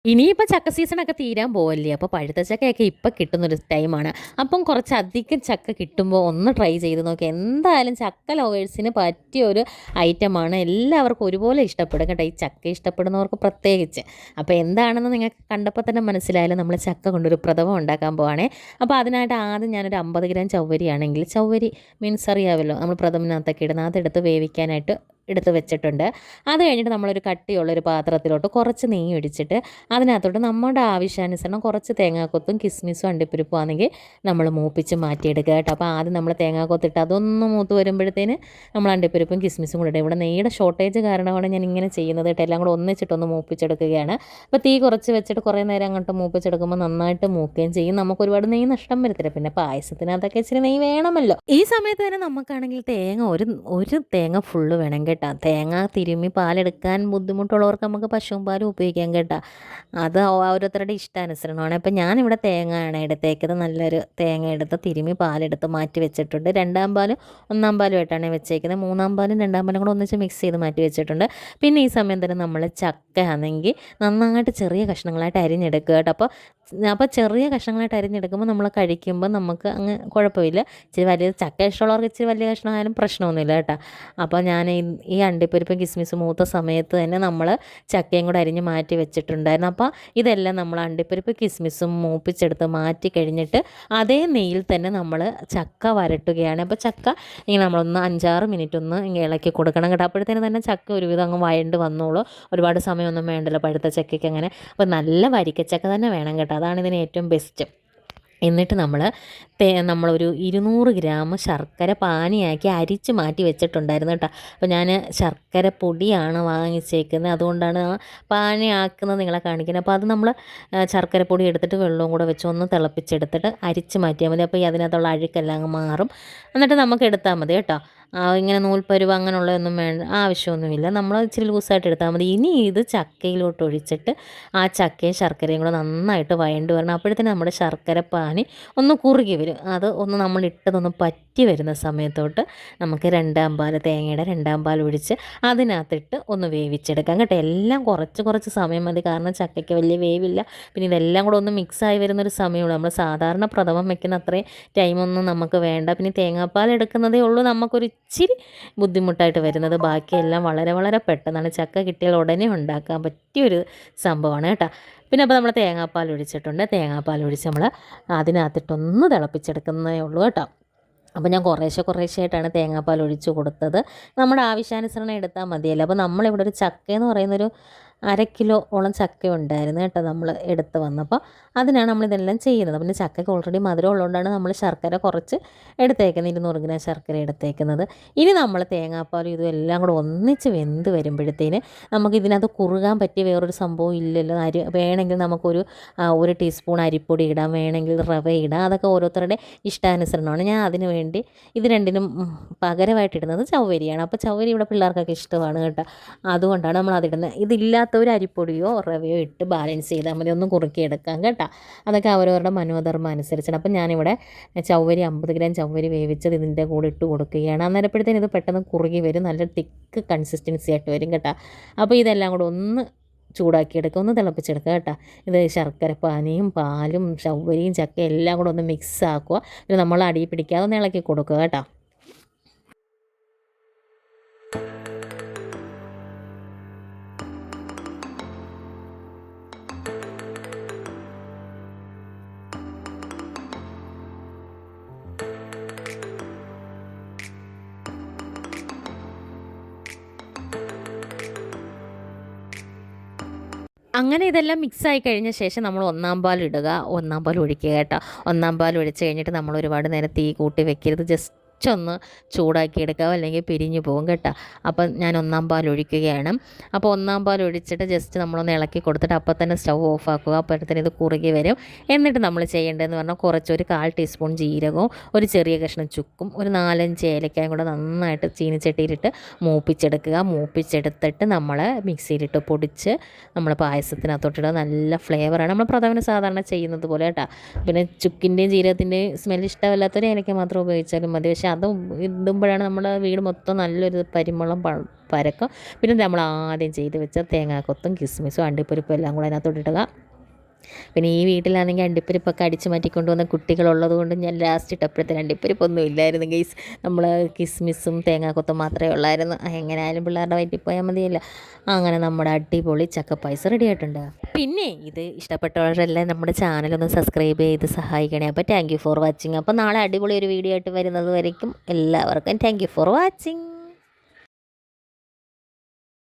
ഇനിയിപ്പോൾ ചക്ക സീസണൊക്കെ തീരാൻ പോവല്ലേ. അപ്പോൾ പഴുത്ത ചക്കയൊക്കെ ഇപ്പം കിട്ടുന്നൊരു ടൈമാണ്. അപ്പം കുറച്ചധികം ചക്ക കിട്ടുമ്പോൾ ഒന്ന് ട്രൈ ചെയ്ത് നോക്കി. എന്തായാലും ചക്ക ലവേഴ്സിന് പറ്റിയൊരു ഐറ്റമാണ്. എല്ലാവർക്കും ഒരുപോലെ ഇഷ്ടപ്പെടും കേട്ടോ. ഈ ചക്ക ഇഷ്ടപ്പെടുന്നവർക്ക് പ്രത്യേകിച്ച്. അപ്പോൾ എന്താണെന്ന് നിങ്ങൾക്ക് കണ്ടപ്പോൾ തന്നെ മനസ്സിലായല്ലോ. നമ്മൾ ചക്ക കൊണ്ടൊരു പ്രഥമൻ ഉണ്ടാക്കാൻ പോവാണേ. അപ്പോൾ അതിനായിട്ട് ആദ്യം ഞാനൊരു 50 ഗ്രാം ചവ്വരിയാണെങ്കിൽ, ചവ്വരി മീൻസ് അറിയാമല്ലോ നമ്മൾ പ്രഥമനകത്തൊക്കെ ഇടുന്ന, അതെടുത്ത് വേവിക്കാനായിട്ട് എടുത്ത് വെച്ചിട്ടുണ്ട്. അത് കഴിഞ്ഞിട്ട് നമ്മളൊരു കട്ടിയുള്ളൊരു പാത്രത്തിലോട്ട് കുറച്ച് നെയ്യ് ഒഴിച്ചിട്ട് അതിനകത്തോട്ട് നമ്മുടെ ആവശ്യാനുസരണം കുറച്ച് തേങ്ങാക്കൊത്തും കിസ്മിസും അണ്ടിപ്പരിപ്പും ആണെങ്കിൽ നമ്മൾ മൂപ്പിച്ച് മാറ്റിയെടുക്കുക കേട്ടോ. അപ്പോൾ ആദ്യം നമ്മൾ തേങ്ങാക്കൊത്തിട്ട് അതൊന്ന് മൂത്ത് വരുമ്പോഴത്തേന് നമ്മൾ അണ്ടിപ്പരിപ്പും കിസ്മിസും കൂടെ ഇടും. ഇവിടെ നെയ്യുടെ ഷോർട്ടേജ് കാരണമാണ് ഞാൻ ഇങ്ങനെ ചെയ്യുന്നത് കേട്ടോ. എല്ലാം കൂടെ ഒന്നിച്ചിട്ടൊന്ന് മൂപ്പിച്ചെടുക്കുകയാണ്. അപ്പോൾ തീ കുറച്ച് വെച്ചിട്ട് കുറേ നേരം അങ്ങോട്ട് മൂപ്പിച്ചെടുക്കുമ്പോൾ നന്നായിട്ട് മൂക്കുകയും ചെയ്യും. നമുക്ക് ഒരുപാട് നെയ്യ് നഷ്ടം വരത്തില്ല. പിന്നെ പായസത്തിനകത്തൊക്കെ ഇച്ചിരി നെയ്യ് വേണമല്ലോ. ഈ സമയത്ത് തന്നെ നമുക്കാണെങ്കിൽ തേങ്ങ ഒരു തേങ്ങ ഫുള്ള് വേണം കേട്ടോ. തേങ്ങ തിരുമ്മി പാലെടുക്കാൻ ബുദ്ധിമുട്ടുള്ളവർക്ക് നമുക്ക് പശുവും പാലും ഉപയോഗിക്കാം കേട്ടോ. അത് ഓരോരുത്തരുടെ ഇഷ്ടാനുസരണമാണ്. അപ്പം ഞാനിവിടെ തേങ്ങയാണ് എടുത്തേക്കുന്നത്. നല്ലൊരു തേങ്ങ എടുത്ത് തിരുമ്മി പാലെടുത്ത് മാറ്റി വെച്ചിട്ടുണ്ട്. രണ്ടാം പാലും ഒന്നാം പാലുമായിട്ടാണ് വെച്ചേക്കുന്നത്. മൂന്നാം പാലും രണ്ടാം പാലും കൂടെ ഒന്നിച്ച് മിക്സ് ചെയ്ത് മാറ്റി വെച്ചിട്ടുണ്ട്. പിന്നെ ഈ സമയം തന്നെ നമ്മൾ ചക്ക ആണെങ്കിൽ നന്നായിട്ട് ചെറിയ കഷ്ണങ്ങളായിട്ട് അരിഞ്ഞെടുക്കുക കേട്ടോ. അപ്പോൾ ചെറിയ കഷ്ണങ്ങളായിട്ട് അരിഞ്ഞെടുക്കുമ്പോൾ നമ്മൾ കഴിക്കുമ്പോൾ നമുക്ക് അങ്ങ് കുഴപ്പമില്ല. ഇച്ചിരി വലിയ ചക്ക ഇഷ്ടമുള്ളവർക്ക് ഇച്ചിരി വലിയ കഷ്ണമായാലും പ്രശ്നമൊന്നുമില്ല കേട്ടോ. അപ്പോൾ ഞാൻ ഈ അണ്ടിപ്പരിപ്പും കിസ്മിസും മൂത്ത സമയത്ത് തന്നെ നമ്മൾ ചക്കയും കൂടെ അരിഞ്ഞ് മാറ്റി വെച്ചിട്ടുണ്ടായിരുന്നു. അപ്പോൾ ഇതെല്ലാം നമ്മൾ അണ്ടിപ്പരിപ്പ് കിസ്മിസും മൂപ്പിച്ചെടുത്ത് മാറ്റി കഴിഞ്ഞിട്ട് അതേ നെയ്യിൽ തന്നെ നമ്മൾ ചക്ക വരട്ടുകയാണ്. അപ്പോൾ ചക്ക ഇങ്ങനെ നമ്മളൊന്ന് 5-6 മിനിറ്റ് ഒന്ന് ഇങ്ങനെ ഇളക്കി കൊടുക്കണം കേട്ടോ. അപ്പോഴത്തേനും തന്നെ ചക്ക ഒരുവിധം അങ്ങ് വഴണ്ട് വന്നോളൂ. ഒരുപാട് സമയമൊന്നും വേണ്ടല്ലോ പഴുത്ത ചക്കയ്ക്ക് അങ്ങനെ. അപ്പോൾ നല്ല വരിക്കച്ചക്ക തന്നെ വേണം കേട്ടോ. അതാണ് ഇതിന് ഏറ്റവും ബെസ്റ്റ്. എന്നിട്ട് നമ്മളൊരു 200 ഗ്രാം ശർക്കര പാനിയാക്കി അരിച്ച് മാറ്റി വെച്ചിട്ടുണ്ടായിരുന്നു കേട്ടോ. അപ്പോൾ ഞാൻ ശർക്കര പൊടിയാണ് വാങ്ങിച്ചേക്കുന്നത്. അതുകൊണ്ടാണ് പാനിയാക്കുന്നത് നിങ്ങളെ കാണിക്കുന്നത്. അപ്പോൾ അത് നമ്മൾ ശർക്കര പൊടി എടുത്തിട്ട് വെള്ളവും കൂടെ വെച്ച് ഒന്ന് തിളപ്പിച്ചെടുത്തിട്ട് അരിച്ച് മാറ്റിയാൽ മതി. അപ്പോൾ ഈ അതിനകത്തുള്ള അഴുക്കെല്ലാം അങ്ങ് മാറും. എന്നിട്ട് നമുക്ക് എടുത്താൽ മതി കേട്ടോ. ഇങ്ങനെ നൂൽപ്പരുവ് അങ്ങനെയുള്ളതൊന്നും വേണ്ട, ആവശ്യമൊന്നുമില്ല. നമ്മൾ ഇച്ചിരി ലൂസായിട്ട് എടുത്താൽ മതി. ഇനി ഇത് ചക്കയിലോട്ട് ഒഴിച്ചിട്ട് ആ ചക്കയും ശർക്കരയും കൂടെ നന്നായിട്ട് വഴണ്ട് വരണം. അപ്പോഴത്തേനും നമ്മുടെ ശർക്കര പാനി ഒന്ന് കുറുകി വരും. അത് ഒന്ന് നമ്മൾ ഇട്ടതൊന്ന് പറ്റി വരുന്ന സമയത്തോട്ട് നമുക്ക് തേങ്ങയുടെ രണ്ടാം പാൽ ഒഴിച്ച് അതിനകത്തിട്ട് ഒന്ന് വേവിച്ചെടുക്കാം കേട്ടോ. എല്ലാം കുറച്ച് സമയം മതി. കാരണം ചക്കയ്ക്ക് വലിയ വേവില്ല. പിന്നെ ഇതെല്ലാം കൂടെ ഒന്ന് മിക്സായി വരുന്നൊരു സമയമുള്ളൂ. നമ്മൾ സാധാരണ പ്രഥമൻ വയ്ക്കുന്ന അത്രയും ടൈമൊന്നും നമുക്ക് വേണ്ട. പിന്നെ തേങ്ങാപ്പാൽ എടുക്കുന്നതേ ഉള്ളൂ നമുക്കൊരു ഇച്ചിരി ബുദ്ധിമുട്ടായിട്ട് വരുന്നത്. ബാക്കിയെല്ലാം വളരെ വളരെ പെട്ടെന്നാണ്. ചക്ക കിട്ടിയാൽ ഉടനെ ഉണ്ടാക്കാൻ പറ്റിയൊരു സംഭവമാണ് കേട്ടോ. പിന്നെ അപ്പോൾ നമ്മൾ തേങ്ങാപ്പാൽ ഒഴിച്ചിട്ടുണ്ട്. തേങ്ങാപ്പാൽ ഒഴിച്ച് നമ്മൾ അതിനകത്തിട്ടൊന്ന് തിളപ്പിച്ചെടുക്കുന്നതേ ഉള്ളൂ കേട്ടോ. അപ്പോൾ ഞാൻ കുറേശ്ശെയായിട്ടാണ് തേങ്ങാപ്പാൽ ഒഴിച്ച് കൊടുത്തത്. നമ്മുടെ ആവശ്യാനുസരണം എടുത്താൽ മതിയല്ലോ. അപ്പോൾ നമ്മളിവിടെ ഒരു ചക്കയെന്ന് പറയുന്നൊരു 1/2 കിലോളം ചക്ക ഉണ്ടായിരുന്നു കേട്ടോ നമ്മൾ എടുത്ത് വന്നപ്പോൾ. അതിനാണ് നമ്മളിതെല്ലാം ചെയ്യുന്നത്. പിന്നെ ചക്കയ്ക്ക് ഓൾറെഡി മധുരം ഉള്ളതുകൊണ്ടാണ് നമ്മൾ ശർക്കര കുറച്ച് എടുത്തേക്കുന്നത്. 200 ഗ്രാം ശർക്കര എടുത്തേക്കുന്നത്. ഇനി നമ്മൾ തേങ്ങാപ്പാലും ഇതും എല്ലാം കൂടെ ഒന്നിച്ച് വെന്ത് വരുമ്പോഴത്തേന് നമുക്ക് ഇതിനകത്ത് കുറുകാൻ പറ്റിയ വേറൊരു സംഭവം ഇല്ലല്ലോ. വേണമെങ്കിൽ നമുക്കൊരു 1 ടീസ്പൂൺ അരിപ്പൊടി ഇടാം, വേണമെങ്കിൽ റവ ഇടാം. അതൊക്കെ ഓരോരുത്തരുടെ ഇഷ്ടാനുസരണമാണ്. ഞാൻ അതിന് വേണ്ടി ഇത് രണ്ടിനും പകരമായിട്ടിടുന്നത് ചവ്വരിയാണ്. അപ്പോൾ ചവ്വരി ഇവിടെ പിള്ളേർക്കൊക്കെ ഇഷ്ടമാണ് കേട്ടോ. അതുകൊണ്ടാണ് നമ്മൾ അതിടുന്നത്. ഇതില്ലാത്ത ഒരു അരിപ്പൊടിയോ റവയോ ഇട്ട് ബാലൻസ് ചെയ്താൽ മതി. ഒന്ന് കുറുക്കിയെടുക്കാം കേട്ടോ. അതൊക്കെ അവരവരുടെ മനോധർമ്മം അനുസരിച്ചാണ്. അപ്പം ഞാനിവിടെ 50 ഗ്രാം ചവ്വരി വേവിച്ചത് ഇതിൻ്റെ കൂടെ ഇട്ട് കൊടുക്കുകയാണ്. അന്നേരപ്പോഴത്തേന് ഇത് പെട്ടെന്ന് കുറുകി വരും. നല്ല തിക്ക് കൺസിസ്റ്റൻസി ആയിട്ട് വരും കേട്ടോ. അപ്പോൾ ഇതെല്ലാം കൂടെ ഒന്ന് ചൂടാക്കിയെടുക്കുക, ഒന്ന് തിളപ്പിച്ചെടുക്കുക കേട്ടോ. ഇത് ശർക്കര പാനിയും പാലും ചവ്വരിയും ചക്കയും എല്ലാം കൂടെ ഒന്ന് മിക്സ് ആക്കുക. പിന്നെ നമ്മൾ അടി പിടിക്കാതെ ഒന്ന് ഇളക്കി കൊടുക്കുക കേട്ടോ. അങ്ങനെ ഇതെല്ലാം മിക്സായി കഴിഞ്ഞ ശേഷം നമ്മൾ ഒന്നാം പാൽ ഇടുക, ഒന്നാം പാൽ ഒഴിക്കുക കേട്ടോ. ഒന്നാം പാൽ ഒഴിച്ച് കഴിഞ്ഞിട്ട് നമ്മൾ ഒരുപാട് നേരം തീ കൂട്ടി വെക്കരുത്. ജസ്റ്റ് ഒന്ന് ചൂടാക്കി എടുക്കാം, അല്ലെങ്കിൽ പിരിഞ്ഞു പോകും കേട്ടോ. അപ്പം ഞാൻ ഒന്നാം പാൽ ഒഴിക്കുകയാണ്. അപ്പോൾ ഒന്നാം പാൽ ഒഴിച്ചിട്ട് ജസ്റ്റ് നമ്മളൊന്ന് ഇളക്കി കൊടുത്തിട്ട് അപ്പം തന്നെ സ്റ്റൗ ഓഫാക്കുക. അപ്പോഴത്തേന് ഇത് കുറുകി വരും. എന്നിട്ട് നമ്മൾ ചെയ്യേണ്ടതെന്ന് പറഞ്ഞാൽ കുറച്ചൊരു 1/4 ടീസ്പൂൺ ജീരകവും ഒരു ചെറിയ കഷ്ണം ചുക്കും ഒരു 4-5 ഏലക്കായും കൂടെ നന്നായിട്ട് ചീനിച്ചട്ടിയിലിട്ട് മൂപ്പിച്ചെടുക്കുക. മൂപ്പിച്ചെടുത്തിട്ട് നമ്മൾ മിക്സിയിലിട്ട് പൊടിച്ച് നമ്മൾ പായസത്തിനകത്തോട്ടിടുക. നല്ല ഫ്ലേവറാണ്. നമ്മൾ പ്രഥമന് സാധാരണ ചെയ്യുന്നത് പോലെ കേട്ടോ. പിന്നെ ചുക്കിൻ്റെയും ജീരകത്തിൻ്റെയും സ്മെൽ ഇഷ്ടമല്ലാത്തവർ ഏലക്ക മാത്രം ഉപയോഗിച്ചാലും മതി. പക്ഷേ അത് ഇടുമ്പോഴാണ് നമ്മുടെ വീട് മൊത്തം നല്ലൊരു പരിമളം പരക്കം. പിന്നെ നമ്മൾ ആദ്യം ചെയ്ത് വെച്ച തേങ്ങാക്കൊത്തും കിസ്മിസും അണ്ടിപ്പരിപ്പും എല്ലാം കൂടെ അതിനകത്തോട്ട് ഇടുക. പിന്നെ ഈ വീട്ടിലാണെങ്കിൽ അണ്ടിപ്പരിപ്പൊക്കെ അടിച്ച് മാറ്റിക്കൊണ്ട് വന്ന കുട്ടികളുള്ളത് കൊണ്ട് ഞാൻ ലാസ്റ്റ് ഇട്ടപ്പോഴത്തേന് അണ്ടിപ്പരിപ്പൊന്നും ഇല്ലായിരുന്നു ഗൈസ്. നമ്മൾ കിസ്മിസും തേങ്ങാക്കൊത്തും മാത്രമേ ഉള്ളായിരുന്നു. എങ്ങനെയായാലും പിള്ളേരുടെ വയറ്റിൽ പോയാൽ മതിയല്ലോ. അങ്ങനെ നമ്മുടെ അടിപൊളി ചക്കപ്പായസം റെഡി ആയിട്ടുണ്ട്. പിന്നെ ഇത് ഇഷ്ടപ്പെട്ടവരെല്ലാം നമ്മുടെ ചാനലൊന്ന് സബ്സ്ക്രൈബ് ചെയ്ത് സഹായിക്കണേ. അപ്പോൾ താങ്ക് യു ഫോർ വാച്ചിങ്. അപ്പോൾ നാളെ അടിപൊളി ഒരു വീഡിയോ ആയിട്ട് വരുന്നത് വരയ്ക്കും എല്ലാവർക്കും താങ്ക് യു ഫോർ വാച്ചിങ്.